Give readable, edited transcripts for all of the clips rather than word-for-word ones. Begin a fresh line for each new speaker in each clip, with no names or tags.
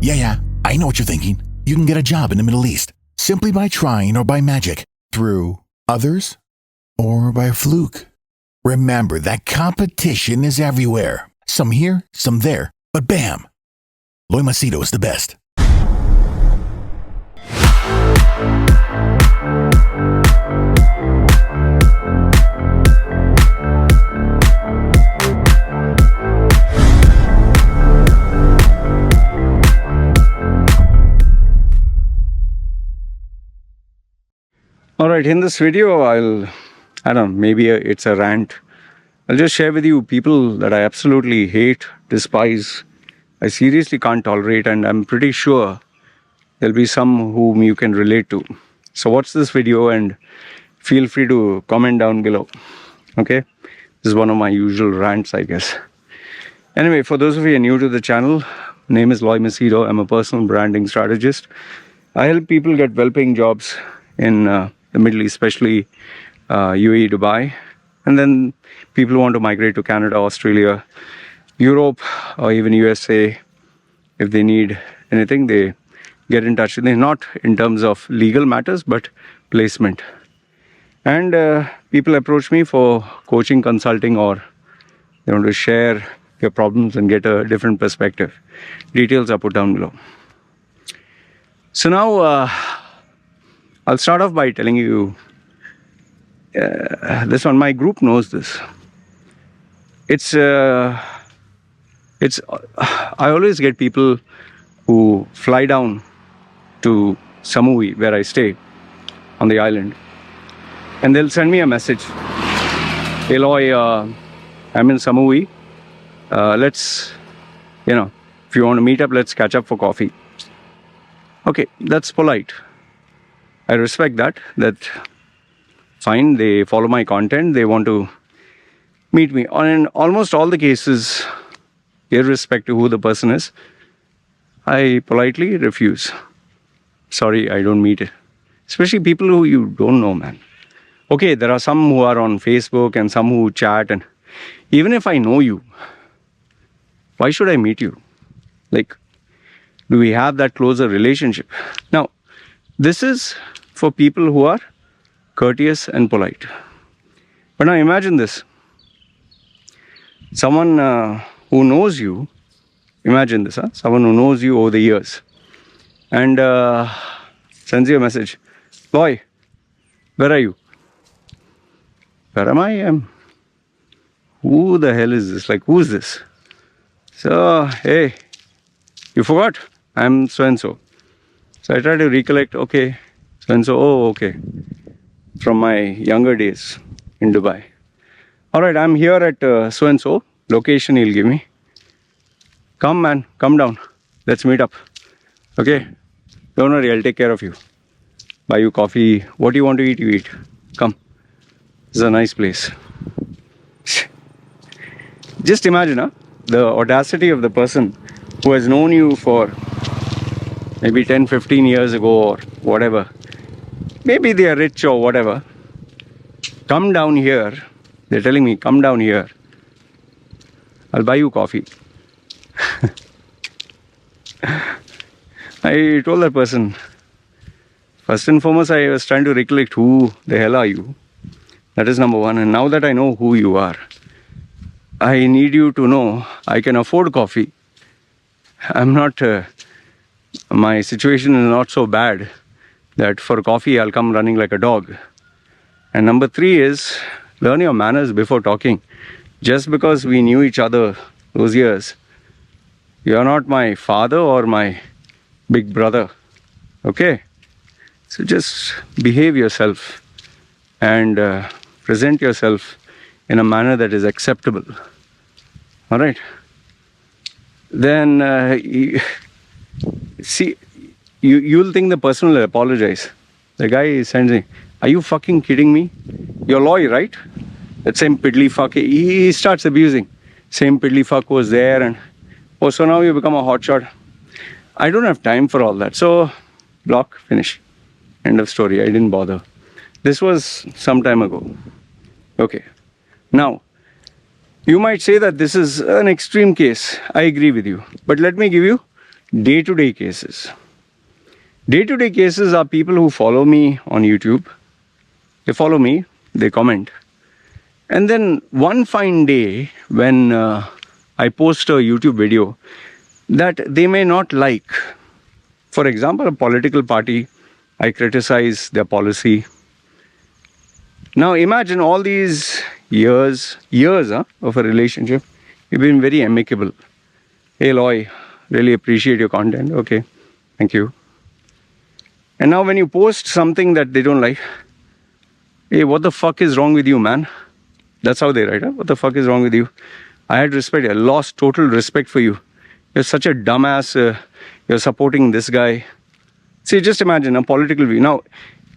Yeah, I know what you're thinking. You can get a job in the Middle East simply by trying or by magic, through others or by fluke. Remember that competition is everywhere. Some here, some there, but bam! Loy Machedo is the best.
Alright, in this video, I don't know, maybe it's a rant. I'll just share with you people that I absolutely hate, despise, I seriously can't tolerate, and I'm pretty sure there'll be some whom you can relate to. So watch this video and feel free to comment down below. Okay? This is one of my usual rants, I guess. Anyway, for those of you who are new to the channel, my name is Loy Machedo. I'm a personal branding strategist. I help people get well-paying jobs in the Middle East, especially UAE, Dubai, and then people who want to migrate to Canada, Australia, Europe, or even USA. If they need anything, they get in touch with me, not in terms of legal matters, but placement. And people approach me for coaching, consulting, or they want to share their problems and get a different perspective. Details are put down below. So now I'll start off by telling you this one. My group knows this. I always get people who fly down to Samui, where I stay on the island, and they'll send me a message. Hey Loy, I'm in Samui. Let's, if you want to meet up, let's catch up for coffee. Okay, that's polite. I respect that. Fine, they follow my content, they want to meet me. In almost all the cases, irrespective of who the person is, I politely refuse. Sorry, I don't meet it. Especially people who you don't know, man. Okay, there are some who are on Facebook and some who chat, and even if I know you, why should I meet you? Like, do we have that closer relationship? Now, this is for people who are courteous and polite. But now imagine this. Someone who knows you, imagine this, someone who knows you over the years, and sends you a message. Loy, where are you? Where am I? Who the hell is this? Like, who's this? So, hey, you forgot? I'm so-and-so. So I try to recollect, okay, so-and-so, oh, okay, from my younger days in Dubai. Alright, I'm here at so-and-so, location he'll give me. Come man, come down, let's meet up. Okay, don't worry, I'll take care of you. Buy you coffee, what do you want to eat, you eat. Come, this is a nice place. Just imagine, the audacity of the person who has known you for maybe 10, 15 years ago or whatever. Maybe they are rich or whatever. Come down here. They're telling me, come down here. I'll buy you coffee. I told that person, first and foremost, I was trying to recollect who the hell are you. That is number one. And now that I know who you are, I need you to know I can afford coffee. I'm not... my situation is not so bad that for coffee I'll come running like a dog. And number three is, learn your manners before talking. Just because we knew each other those years, you're not my father or my big brother. Okay? So just behave yourself and present yourself in a manner that is acceptable. Alright? Then see, you'll think the person will apologize. The guy sends me, are you fucking kidding me? You're Loy, right? That same piddly fuck, he starts abusing. Same piddly fuck was there, and oh, so now you become a hotshot. I don't have time for all that. So, block, finish. End of story. I didn't bother. This was some time ago. Okay. Now, you might say that this is an extreme case. I agree with you. But let me give you day-to-day cases. Day-to-day cases are people who follow me on YouTube. They follow me, they comment. And then one fine day when I post a YouTube video that they may not like, for example, a political party, I criticize their policy. Now imagine all these years of a relationship, you've been very amicable. Hey Loy, really appreciate your content. Okay, thank you. And now when you post something that they don't like, hey, what the fuck is wrong with you, man? That's how they write, huh? What the fuck is wrong with you? I had respect, I lost total respect for you. You're such a dumbass, you're supporting this guy. See, just imagine a political view. Now,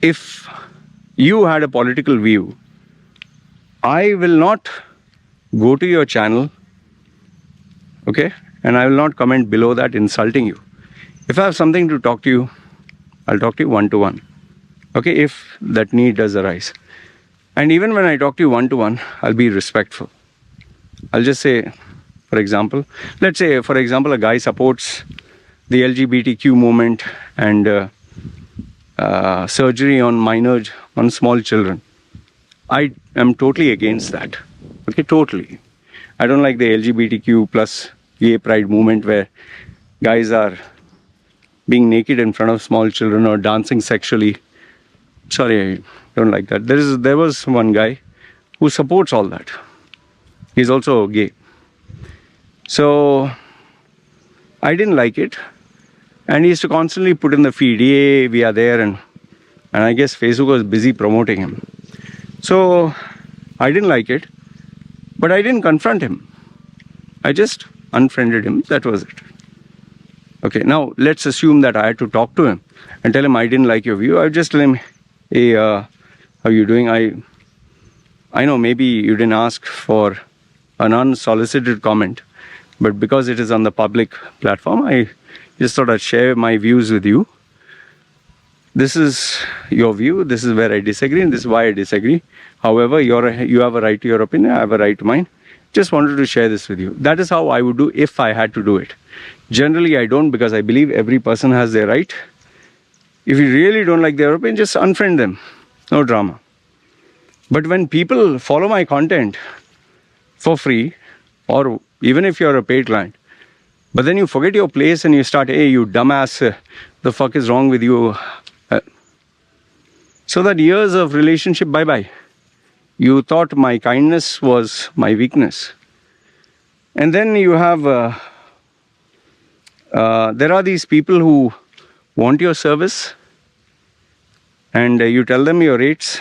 if you had a political view, I will not go to your channel, okay? And I will not comment below that insulting you. If I have something to talk to you, I'll talk to you one-to-one, okay? If that need does arise. And even when I talk to you one-to-one, I'll be respectful. I'll just say, for example, let's say, for example, a guy supports the LGBTQ movement and surgery on small children. I am totally against that. Okay, totally. I don't like the LGBTQ plus gay pride movement where guys are being naked in front of small children or dancing sexually. Sorry, I don't like that. There was one guy who supports all that. He's also gay. So I didn't like it. And he used to constantly put in the feed, yeah, we are there. And I guess Facebook was busy promoting him. So I didn't like it. But I didn't confront him. I just unfriended him. That was it. Okay, now let's assume that I had to talk to him and tell him I didn't like your view. I would just tell him, hey, how are you doing? I know maybe you didn't ask for an unsolicited comment, but because it is on the public platform, I just thought I'd share my views with you. This is your view. This is where I disagree, and this is why I disagree. However, you have a right to your opinion. I have a right to mine. Just wanted to share this with you. That is how I would do if I had to do it. Generally, I don't, because I believe every person has their right. If you really don't like their opinion, just unfriend them. No drama. But when people follow my content for free, or even if you're a paid client, but then you forget your place and you start, hey, you dumbass, the fuck is wrong with you? So that years of relationship, bye-bye. You thought my kindness was my weakness. And then you have, there are these people who want your service and you tell them your rates.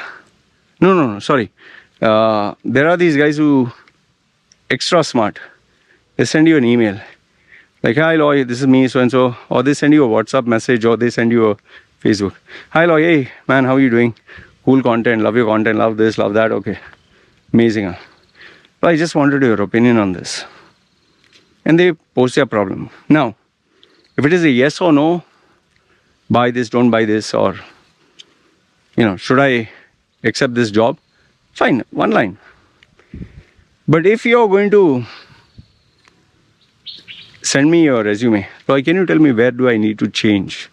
No, sorry. There are these guys who extra smart. They send you an email. Like, hi Loy, this is me, so-and-so. Or they send you a WhatsApp message, or they send you a Facebook. Hi Loy, hey man, how are you doing? Cool content, love your content, love this, love that. Okay, amazing. Huh? But I just wanted your opinion on this. And they post their problem. Now, if it is a yes or no, buy this, don't buy this, or, should I accept this job? Fine, one line. But if you're going to send me your resume, Loy, can you tell me where do I need to change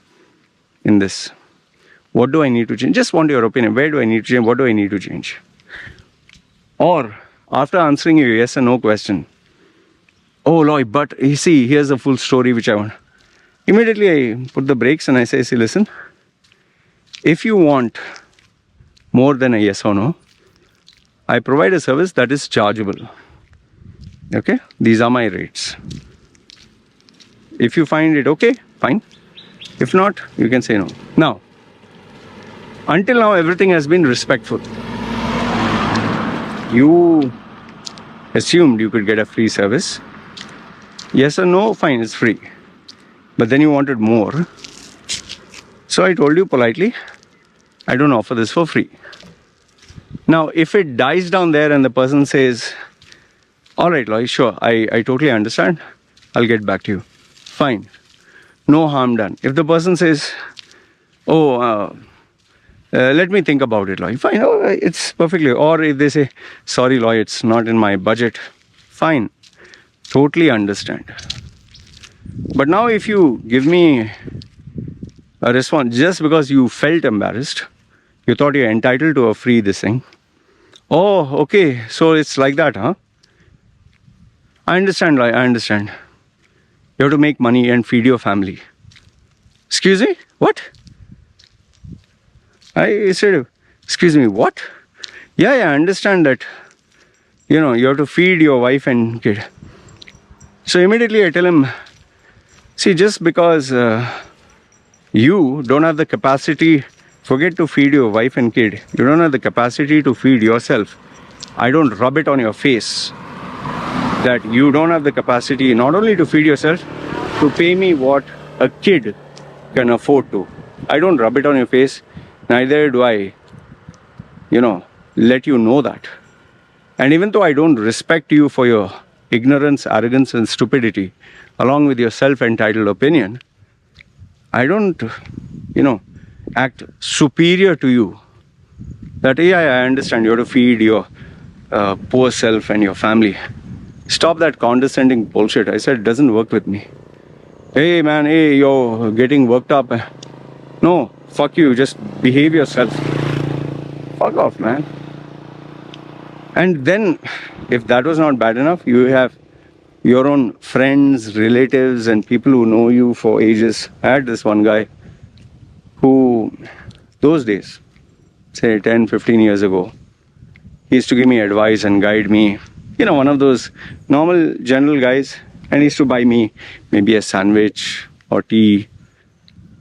in this? What do I need to change? Just want your opinion. Where do I need to change? What do I need to change? Or after answering your yes and no question, oh Loy, but you see, here's the full story which I want. Immediately I put the brakes and I say, see, listen, if you want more than a yes or no, I provide a service that is chargeable. Okay? These are my rates. If you find it okay, fine. If not, you can say no. Now, until now, everything has been respectful. You assumed you could get a free service. Yes or no, fine, it's free. But then you wanted more. So I told you politely, I don't offer this for free. Now, if it dies down there and the person says, all right, Loy, sure, I totally understand. I'll get back to you. Fine. No harm done. If the person says, let me think about it, Loy. Fine, it's perfectly. Or if they say, sorry, Loy, it's not in my budget. Fine. Totally understand. But now if you give me a response just because you felt embarrassed, you thought you're entitled to a free this thing. Oh, okay, so it's like that, huh? I understand, I understand. You have to make money and feed your family. Excuse me? What? I said, excuse me, what? Yeah, I understand that. You have to feed your wife and kid. So immediately I tell him, see, just because you don't have the capacity, forget to feed your wife and kid, you don't have the capacity to feed yourself. I don't rub it on your face that you don't have the capacity not only to feed yourself, to pay me what a kid can afford to. I don't rub it on your face, neither do I, let you know that. And even though I don't respect you for your ignorance, arrogance, and stupidity, along with your self-entitled opinion, I don't, act superior to you. That, yeah, I understand you have to feed your poor self and your family. Stop that condescending bullshit. I said, it doesn't work with me. Hey, man, hey, you're getting worked up. No, fuck you, just behave yourself. Fuck off, man. And then, if that was not bad enough, you have your own friends, relatives, and people who know you for ages. I had this one guy who, those days, say 10, 15 years ago, he used to give me advice and guide me. One of those normal general guys. And he used to buy me maybe a sandwich or tea,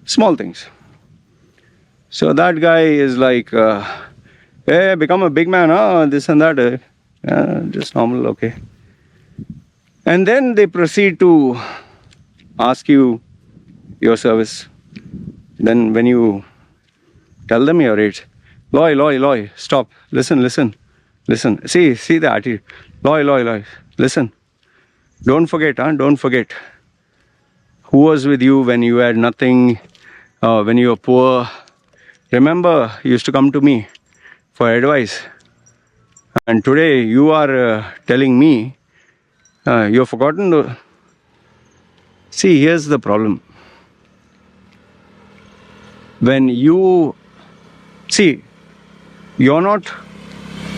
small things. So that guy is like, hey, become a big man, huh? This and that. Just normal, okay. And then they proceed to ask you your service. Then when you tell them your age, Loy, stop, listen. See the attitude. Loy, listen. Don't forget, don't forget. Who was with you when you had nothing, when you were poor? Remember, you used to come to me for advice. And today you are telling me, you've forgotten to... See, here's the problem. When you... See, you're not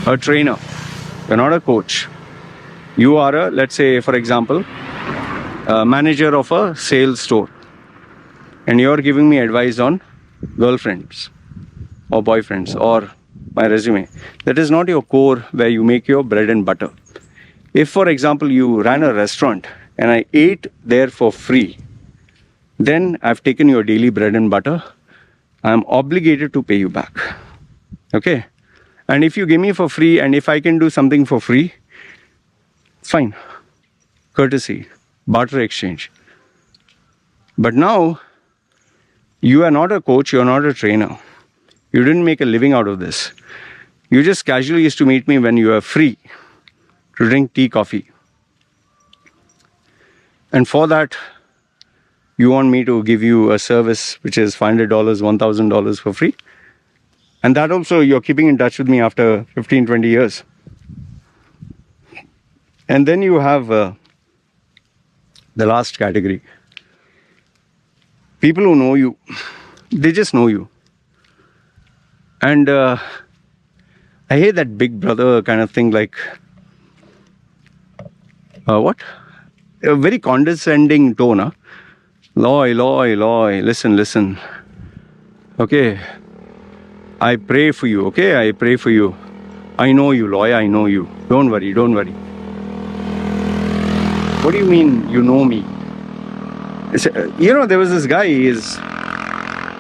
a trainer. You're not a coach. You are a, let's say, for example, a manager of a sales store. And you're giving me advice on girlfriends or boyfriends or my resume. That is not your core where you make your bread and butter. If, for example, you ran a restaurant and I ate there for free, then I've taken your daily bread and butter. I'm obligated to pay you back. Okay? And if you give me for free and if I can do something for free, fine. Courtesy, barter exchange. But now, you are not a coach, you are not a trainer. You didn't make a living out of this. You just casually used to meet me when you were free to drink tea, coffee. And for that, you want me to give you a service which is $500, $1,000 for free. And that also, you're keeping in touch with me after 15, 20 years. And then you have the last category. People who know you, they just know you. And I hate that big brother kind of thing, like, what? A very condescending tone, huh? Loy, listen. Okay, I pray for you, okay? I pray for you. I know you, Loy, I know you. Don't worry. What do you mean, you know me? There was this guy, he is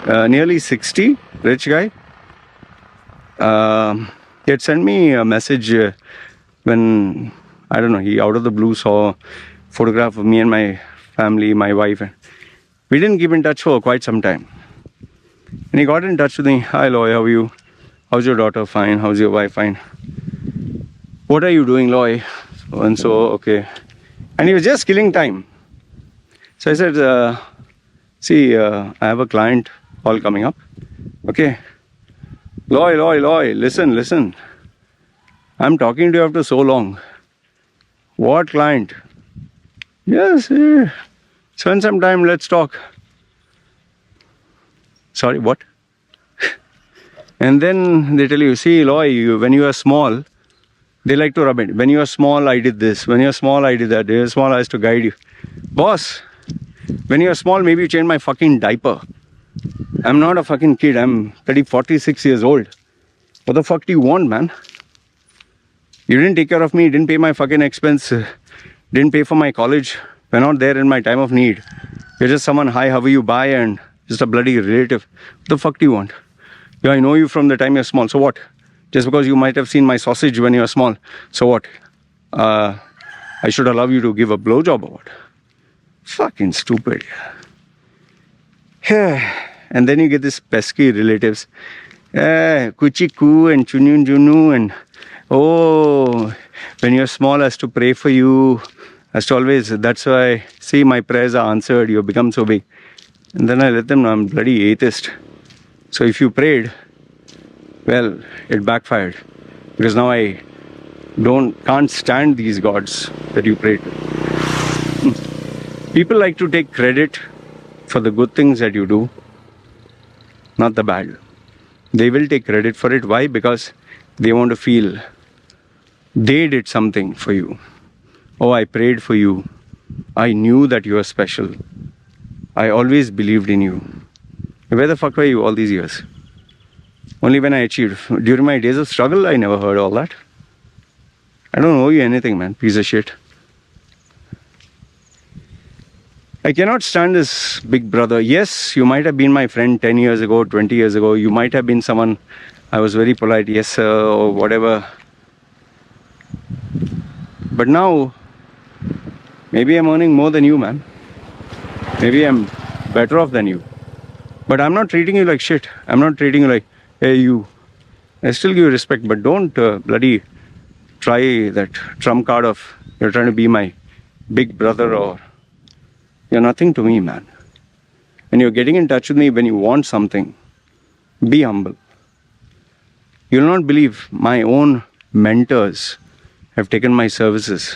nearly 60, rich guy. He had sent me a message when, I don't know, he out of the blue saw a photograph of me and my family, my wife. We didn't keep in touch for quite some time. And he got in touch with me. Hi, Loy, how are you? How's your daughter? Fine. How's your wife? Fine. What are you doing, Loy? So and so, okay. And he was just killing time. So I said, I have a client call coming up. Okay. Loy, listen. I'm talking to you after so long. What client? Yes, Spend some time, let's talk. Sorry, what? And then they tell you, see, Loy, when you are small, they like to rub it. When you are small, I did this. When you are small, I did that. When you are small, I used to guide you. Boss, when you are small, maybe you change my fucking diaper. I'm not a fucking kid. I'm 46 years old. What the fuck do you want, man? You didn't take care of me, didn't pay my fucking expense, didn't pay for my college. We're not there in my time of need. You're just someone, hi, how are you, bye, and just a bloody relative. What the fuck do you want? Yeah, I know you from the time you're small. So what? Just because you might have seen my sausage when you were small. So what? I should allow you to give a blowjob or what? Fucking stupid. And then you get these pesky relatives. Kuchi ku and chunun junu and oh, when you're small, I has to pray for you. As to always, that's why, see, my prayers are answered. You become so big. And then I let them know I'm bloody atheist. So if you prayed, well, it backfired. Because now I can't stand these gods that you prayed to. People like to take credit for the good things that you do, not the bad. They will take credit for it. Why? Because they want to feel they did something for you. Oh, I prayed for you. I knew that you were special. I always believed in you. Where the fuck were you all these years? Only when I achieved. During my days of struggle, I never heard all that. I don't owe you anything, man. Piece of shit. I cannot stand this big brother. Yes, you might have been my friend 10 years ago, 20 years ago. You might have been someone I was very polite, yes sir, or whatever. But now, maybe I'm earning more than you, man. Maybe I'm better off than you. But I'm not treating you like shit. I'm not treating you like, hey, you. I still give you respect, but don't bloody try that trump card of you're trying to be my big brother or you're nothing to me, man. When you're getting in touch with me when you want something, be humble. You'll not believe my own mentors have taken my services.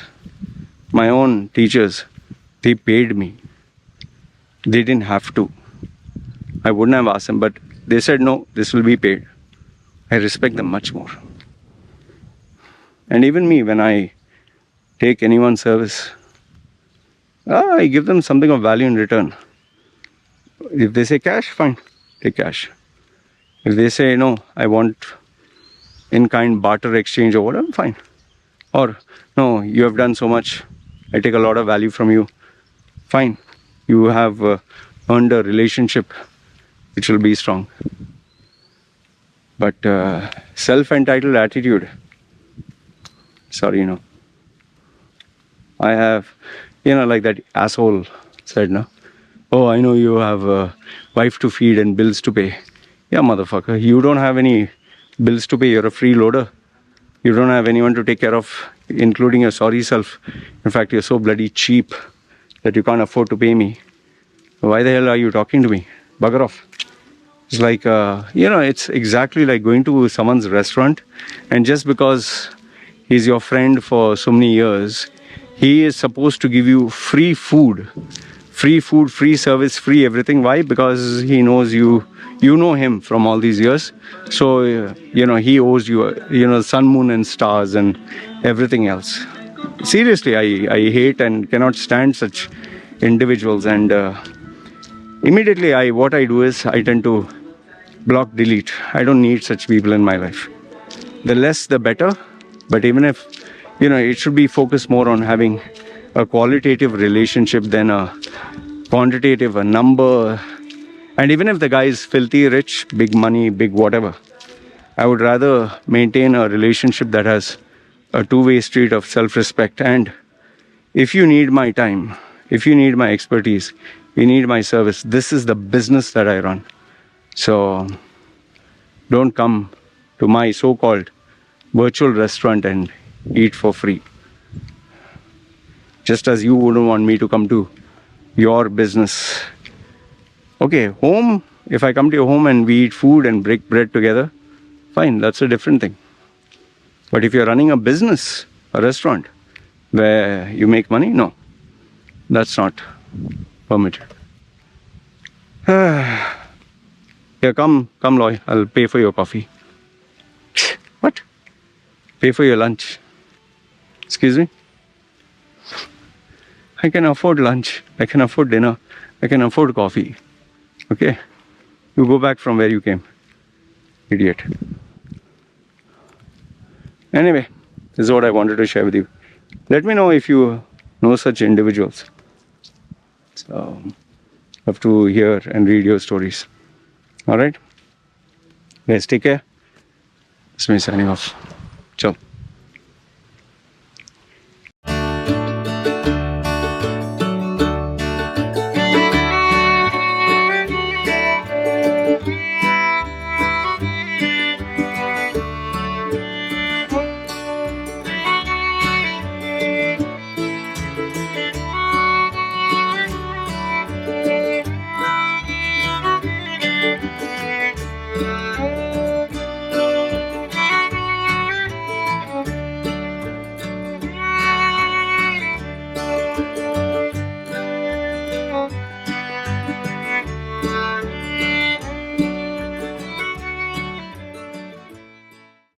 My own teachers, they paid me. They didn't have to. I wouldn't have asked them, but they said, no, this will be paid. I respect them much more. And even me, when I take anyone's service, I give them something of value in return. If they say cash, fine, take cash. If they say, no, I want in-kind barter exchange or whatever, fine. Or, no, you have done so much, I take a lot of value from you, fine. You have earned a relationship which will be strong. But self-entitled attitude, sorry, I have, like that asshole said, no? Oh, I know you have a wife to feed and bills to pay. Yeah, motherfucker, you don't have any bills to pay, you're a freeloader. You don't have anyone to take care of, including your sorry self. In fact, you're so bloody cheap that you can't afford to pay me. Why the hell are you talking to me? Bugger off. It's like, it's exactly like going to someone's restaurant and just because he's your friend for so many years, he is supposed to give you free food, free service, free everything. Why? Because he knows you know him from all these years. So, he owes you, sun, moon and stars and everything else. Seriously, I hate and cannot stand such individuals. And immediately what I do is I tend to block, delete. I don't need such people in my life. The less, the better. But even if, it should be focused more on having a qualitative relationship than a quantitative, a number. And even if the guy is filthy rich, big money, big whatever, I would rather maintain a relationship that has a two-way street of self-respect. And if you need my time, if you need my expertise, you need my service, this is the business that I run. So don't come to my so-called virtual restaurant and eat for free. Just as you wouldn't want me to come to your business. Okay, home, if I come to your home and we eat food and break bread together, fine, that's a different thing. But if you're running a business, a restaurant, where you make money, no, that's not permitted. Here, come, Loy. I'll pay for your coffee. What? Pay for your lunch. Excuse me? I can afford lunch. I can afford dinner. I can afford coffee. Okay? You go back from where you came. Idiot. Anyway, this is what I wanted to share with you. Let me know if you know such individuals. So, have to hear and read your stories. Alright? Guys, take care. It's me signing off. Ciao.